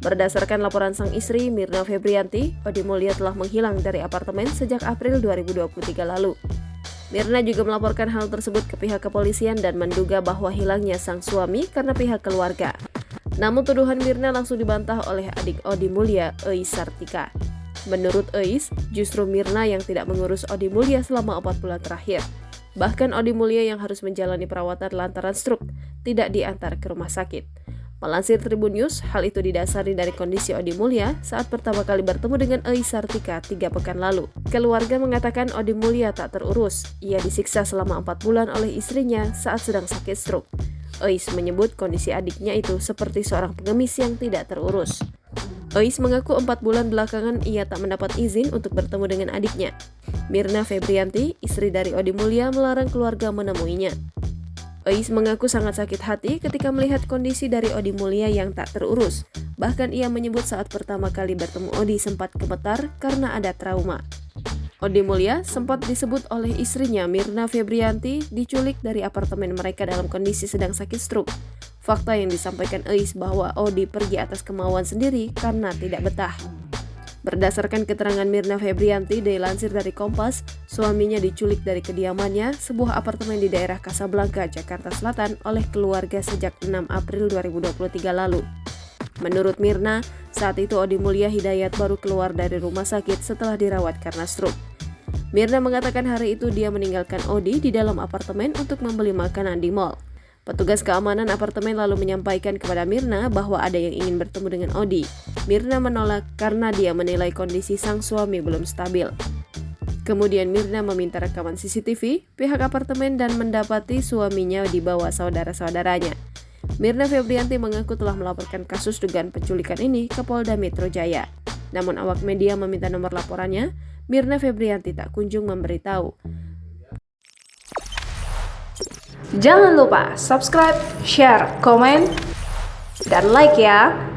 Berdasarkan laporan sang istri, Mirna Febrianti, Odi Mulya telah menghilang dari apartemen sejak April 2023 lalu. Mirna juga melaporkan hal tersebut ke pihak kepolisian dan menduga bahwa hilangnya sang suami karena pihak keluarga. Namun tuduhan Mirna langsung dibantah oleh adik Odi Mulya, Eis Sartika. Menurut Eis, justru Mirna yang tidak mengurus Odi Mulya selama 4 bulan terakhir. Bahkan Odi Mulya yang harus menjalani perawatan lantaran stroke tidak diantar ke rumah sakit. Melansir Tribun News, hal itu didasari dari kondisi Odi Mulya saat pertama kali bertemu dengan Eis Sartika 3 pekan lalu. Keluarga mengatakan Odi Mulya tak terurus. Ia disiksa selama 4 bulan oleh istrinya saat sedang sakit stroke. Eis menyebut kondisi adiknya itu seperti seorang pengemis yang tidak terurus. Eis mengaku 4 bulan belakangan ia tak mendapat izin untuk bertemu dengan adiknya. Mirna Febrianti, istri dari Odi Mulya, melarang keluarga menemuinya. Eis mengaku sangat sakit hati ketika melihat kondisi dari Odi Mulya yang tak terurus. Bahkan ia menyebut saat pertama kali bertemu Odi sempat gemetar karena ada trauma. Odi Mulya sempat disebut oleh istrinya Mirna Febrianti diculik dari apartemen mereka dalam kondisi sedang sakit stroke. Fakta yang disampaikan Eis bahwa Odi pergi atas kemauan sendiri karena tidak betah. Berdasarkan keterangan Mirna Febrianti dilansir dari Kompas, suaminya diculik dari kediamannya, sebuah apartemen di daerah Kasablanka, Jakarta Selatan oleh keluarga sejak 6 April 2023 lalu. Menurut Mirna, saat itu Odi Mulya Hidayat baru keluar dari rumah sakit setelah dirawat karena stroke. Mirna mengatakan hari itu dia meninggalkan Odi di dalam apartemen untuk membeli makanan di mal. Petugas keamanan apartemen lalu menyampaikan kepada Mirna bahwa ada yang ingin bertemu dengan Odi. Mirna menolak karena dia menilai kondisi sang suami belum stabil. Kemudian Mirna meminta rekaman CCTV pihak apartemen dan mendapati suaminya dibawa saudara-saudaranya. Mirna Febrianti mengaku telah melaporkan kasus dugaan penculikan ini ke Polda Metro Jaya. Namun awak media meminta nomor laporannya, Mirna Febrianti tak kunjung memberitahu. Jangan lupa subscribe, share, komen, dan like ya!